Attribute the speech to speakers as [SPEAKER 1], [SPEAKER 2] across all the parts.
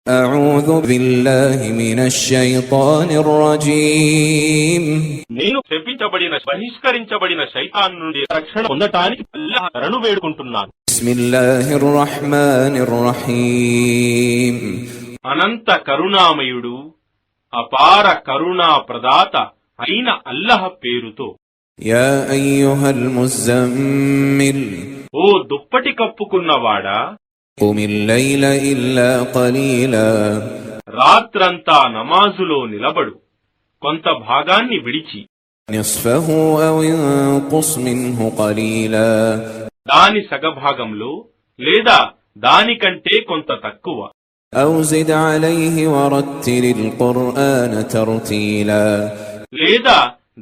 [SPEAKER 1] أعوذ بالله من الشيطان الرجيم
[SPEAKER 2] నేను శపించబడిన బహిష్కరించబడిన శైతాన్ నుండి రక్షణ పొందటానికి అల్లాహ్ శరణు వేడుకుంటున్నాను.
[SPEAKER 1] بسم الله الرحمن الرحيم
[SPEAKER 2] అనంత కరుణామయుడు అపార కరుణా ప్రదాత అయిన అల్లాహ్ పేరుతో.
[SPEAKER 1] يا أيها المزمل
[SPEAKER 2] ఓ దుప్పటి కప్పుకున్నవాడా,
[SPEAKER 1] قم الليل إلا قليلا
[SPEAKER 2] రాత్రంతా నమాజులో నిలబడు, కొంత భాగాన్ని విడిచి.
[SPEAKER 1] نصفه أو انقص منه قليلا
[SPEAKER 2] దాని సగభాగంలో లేదా దానికంటే కొంత తక్కువ.
[SPEAKER 1] أو زد عليه ورتل القرآن ترتيلا
[SPEAKER 2] లేదా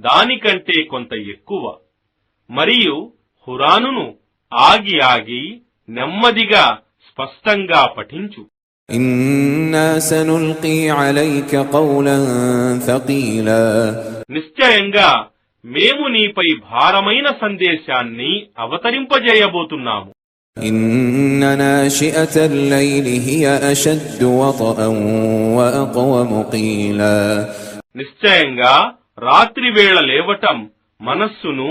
[SPEAKER 2] దానికంటే కొంత ఎక్కువ. మరియు ఖురానును ఆగి ఆగి నెమ్మదిగా స్పష్టంగా పఠించు.
[SPEAKER 1] إنا سنلقي عليك قولا ثقيلا
[SPEAKER 2] నిశ్చయంగా మేము నీపై భారమైన సందేశాన్ని అవతరింపజేయబోతున్నాము.
[SPEAKER 1] إن ناشئة الليل هي أشد وطئا وأقوم قيلا
[SPEAKER 2] నిశ్చయంగా రాత్రివేళ లేవటం మనస్సును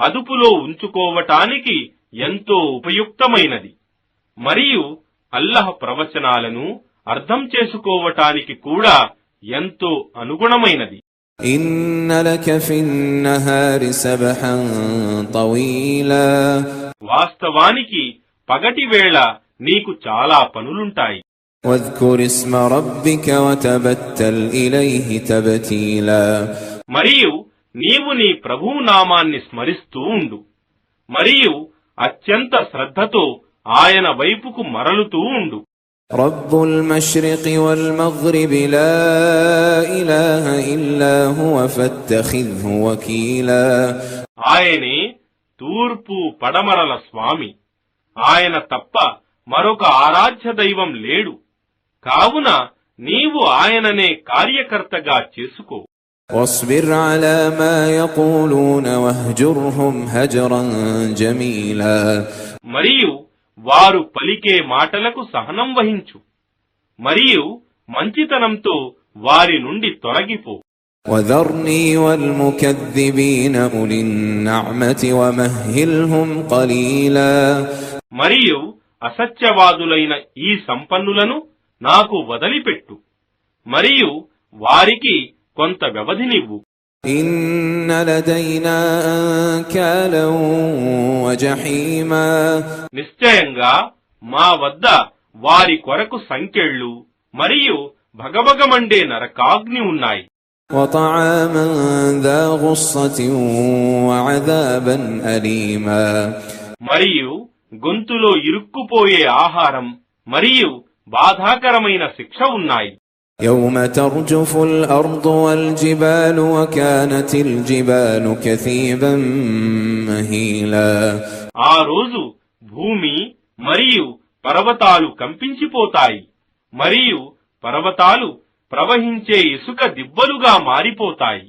[SPEAKER 2] అదుపులో ఉంచుకోవటానికి ఎంతో ఉపయుక్తమైనది. మరియు అల్లాహ్ ప్రవచనాలను అర్థం చేసుకోవటానికి కూడా ఎంతో అనుగుణమైనది.
[SPEAKER 1] إن لك في النهار سبحا طويلا
[SPEAKER 2] వాస్తవానికి పగటి వేళ నీకు చాలా పనులుంటాయి.
[SPEAKER 1] واذكر اسم ربك وتبتل إليه تبتيلا
[SPEAKER 2] మరియు నీవు నీ ప్రభువు నామాన్ని స్మరిస్తూ ఉండు, మరియు అత్యంత శ్రద్ధతో ఆయన వైపుకు మరలుతూ ఉండు.
[SPEAKER 1] رب المشرق والمغرب لا إله إلا هو فاتخذه وكيلا
[SPEAKER 2] ఆయనే తూర్పు పడమరల స్వామి, ఆయన తప్ప మరొక ఆరాధ్య దైవం లేడు, కావున నీవు ఆయననే కార్యకర్తగా చేసుకో.
[SPEAKER 1] واصبر على ما يقولون واهجرهم هجرا جميلا
[SPEAKER 2] మరియు వారు పలికే మాటలకు సహనం వహించు, మరియు మంచితనంతో వారి నుండి తొలగిపో.
[SPEAKER 1] وذرني والمكذبين أولي النعمة ومهلهم قليلا
[SPEAKER 2] మరియు అసత్యవాదులైన ఈ సంపన్నులను నాకు వదిలిపెట్టు, మరియు వారికి కొంత వ్యవధినివ్వు.
[SPEAKER 1] إن لدينا أنكالا وجحيما
[SPEAKER 2] నిశ్చయంగా మా వద్ద వారి కొరకు సంకెళ్ళు మరియు భగభగమండే నరకాగ్ని ఉన్నాయి.
[SPEAKER 1] وطعاما ذا غصة وعذابا أليما
[SPEAKER 2] మరియు గొంతులో ఇరుక్కుపోయే ఆహారం మరియు బాధాకరమైన శిక్ష ఉన్నాయి.
[SPEAKER 1] يوم ترجف الأرض والجبال وكانت الجبال كثيبا مهيلا
[SPEAKER 2] ఆ రోజు భూమి మరియు పర్వతాలు కంపించిపోతాయి, మరియు పర్వతాలు ప్రవహించే ఇసుక దిబ్బలుగా మారిపోతాయి.